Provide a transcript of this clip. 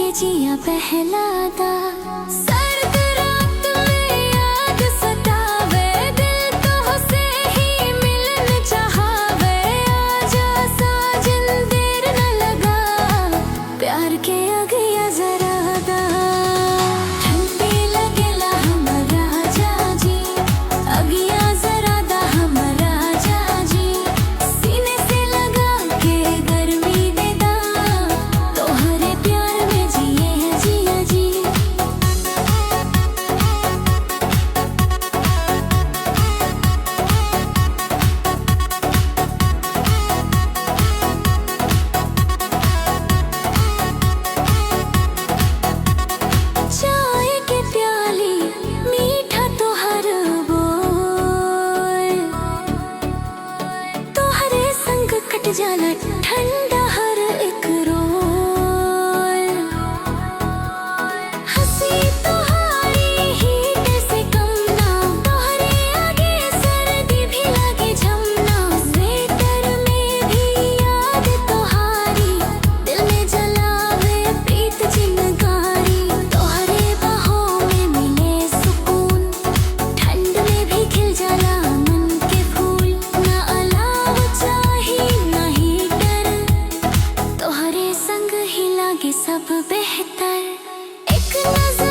लागे जिया पहलादा। सर्द रात में याद सतावे, दिल तो से ही मिलन चाहावे। आजा साजन देर न लगा, प्यार के अगिया जरा दा। ठंडी लगेला हमरा जाजी, अगिया जरा दा हमरा जाजी। सीने से लगा के गर्मी दे दा, तोहरे प्यार में जिए जिया जी। चाय के प्याली मीठा तोहर बोल, तोहरे संग कट जाला ठंडा हर एक रोल। हंसी तोहारी हीट से कम ना, तोहरे आगे सर्दी भी लागे झमना। स्वेटर में भी याद तोहारी, दिल में जलावे प्रीत चिंगारी। तोहरे बाहों में मिले सुकून, ठंड में भी खिल जाला मन के फूल। ना अलाव चाही ना हीटर, तोहरे संग ही लागे सब बेहतर। एक नजर